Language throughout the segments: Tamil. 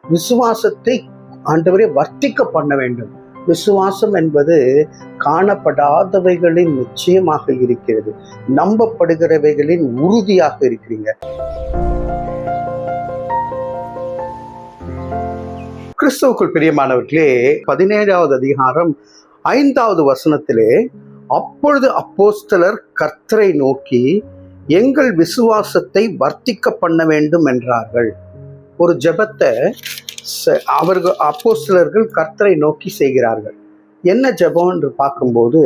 விசுவாசத்தை ஆண்டவரே வர்த்திக்க பண்ண வேண்டும். விசுவாசம் என்பது காணப்படாதவைகளின் நிச்சயமாக இருக்கிறது, நம்பப்படுகிறவைகளின் உறுதியாக இருக்கிறீங்க. கிறிஸ்துவுக்குள் பிரியமானவர்களே, 17வது அதிகாரம் 5வது வசனத்திலே, அப்பொழுது அப்போஸ்தலர் கர்த்தரை நோக்கி எங்கள் விசுவாசத்தை வர்த்திக்க பண்ண வேண்டும் என்றார்கள். ஒரு ஜெபத்தை அவர்கள் அப்போஸ்தலர்கள் கர்த்தரை நோக்கி செய்கிறார்கள். என்ன ஜெபம் என்று பார்க்கும்போது,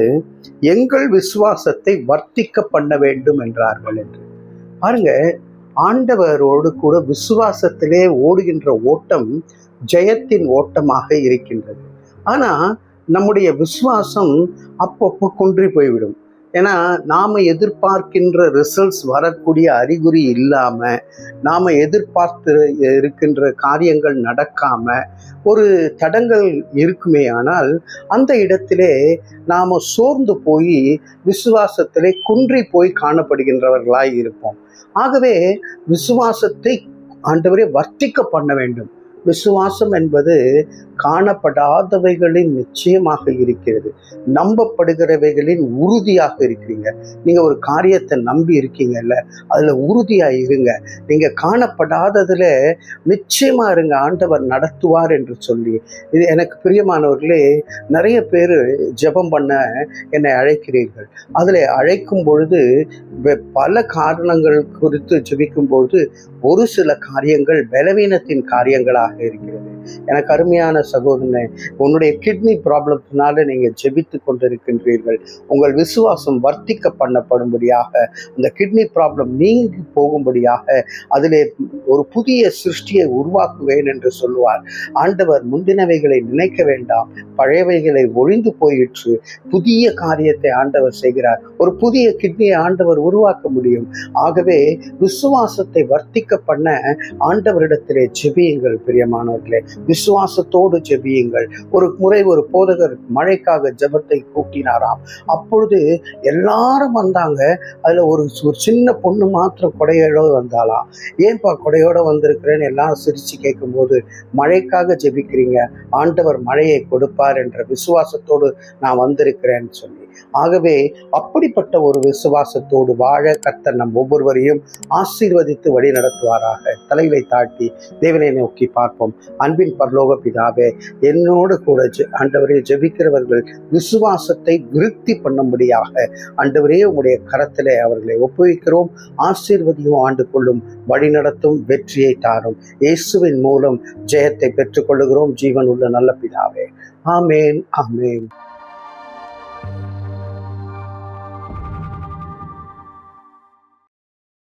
எங்கள் விசுவாசத்தை வர்த்திக்க பண்ண வேண்டும் என்றார்கள் என்று. பாருங்க, ஆண்டவரோடு கூட விசுவாசத்திலே ஓடுகின்ற ஓட்டம் ஜெயத்தின் ஓட்டமாக இருக்கின்றது. ஆனா நம்முடைய விசுவாசம் அப்பப்போ குன்றி போய்விடும். ஏன்னா நாம எதிர்பார்க்கின்ற ரிசல்ட்ஸ் வரக்கூடிய அறிகுறி இல்லாம, நாம எதிர்பார்த்து இருக்கின்ற காரியங்கள் நடக்காம ஒரு தடங்கள் இருக்குமே, ஆனால் அந்த இடத்திலே நாம சோர்ந்து போய் விசுவாசத்திலே குன்றி போய் காணப்படுகின்றவர்களாய் இருப்போம். ஆகவே விசுவாசத்தை ஆண்டவரே வர்த்திக்க பண்ண வேண்டும். விசுவாசம் என்பது காணப்படாதவைகளின் நிச்சயமாக இருக்கிறது, நம்பப்படுகிறவைகளின் உறுதியாக இருக்கிறீங்க. நீங்க ஒரு காரியத்தை நம்பி இருக்கீங்கல்ல, அதுல உறுதியா இருங்க. நீங்க காணப்படாததுல நிச்சயமா இருங்க, ஆண்டவர் நடத்துவார் என்று சொல்லி. இது எனக்கு பிரியமானவர்களே, நிறைய பேர் ஜெபம் பண்ண என்னை அழைக்கிறீர்கள். அதுல அழைக்கும் பொழுது பல காரணங்கள் குறித்து ஜெபிக்கும் பொழுது ஒரு சில காரியங்கள் பலவீனத்தின் காரியங்களாக இருக்கிறது. எனக்கு அருமையான சகோதரனே, உன்னுடைய கிட்னி ப்ராப்ளத்தினால நீங்க ஜெபித்து கொண்டிருக்கின்றீர்கள். உங்கள் விசுவாசம் வர்த்திக்க பண்ணப்படும்படியாக, அந்த கிட்னி ப்ராப்ளம் நீங்கி போகும்படியாக அதிலே ஒரு புதிய சிருஷ்டியை உருவாக்குவேன் என்று சொல்லுவார் ஆண்டவர். முந்தினவைகளை நினைக்க வேண்டாம், பழையவைகளை ஒழிந்து போயிற்று, புதிய காரியத்தை ஆண்டவர் செய்கிறார். ஒரு புதிய கிட்னியை ஆண்டவர் உருவாக்க முடியும். ஆகவே விசுவாசத்தை வர்த்திக்க பண்ண ஆண்டவரிடத்திலே ஜெபியுங்கள். பிரியமானவர்களே, விசுவாசத்தோடு ஜெபியுங்கள். ஒரு முறை ஒரு போதகர் மழைக்காக ஜெபத்தை கூட்டினாராம். அப்பொழுது எல்லாரும் வந்தாங்க. அதுல ஒரு சின்ன பொண்ணு மாத்திரம் கொடையோட வந்தாலாம். ஏன்பா கொடையோட வந்திருக்கிறேன்னு எல்லாரும் சிரிச்சு கேட்கும்போது, மழைக்காக ஜெபிக்கிறீங்க, ஆண்டவர் மழையை கொடுப்பார் என்ற விசுவாசத்தோடு நான் வந்திருக்கிறேன்னு சொல்லி. ஆகவே அப்படிப்பட்ட ஒரு விசுவாசத்தோடு வாழ கர்த்தர் நம் ஒவ்வொருவரையும் ஆசீர்வதித்து வழி நடத்துவாராக. தலைகளை தாழ்த்தி தேவனை நோக்கி பார்ப்போம். அன்பின் பரலோக பிதாவே, என்னோடு கூட ஆண்டவரே ஜெபிக்கிறவர்கள் விசுவாசத்தை விருத்தி பண்ணும்படியாக ஆண்டவரே உங்களுடைய கரத்திலே அவர்களை ஒப்புவிக்கிறோம். ஆசீர்வதியும், ஆண்டு கொள்ளும், வழி நடத்தும், வெற்றியை தாரும். இயேசுவின் மூலம் ஜெயத்தை பெற்றுக் கொள்ளுகிறோம். ஜீவன் உள்ள நல்ல பிதாவே, ஆமேன், ஆமேன்.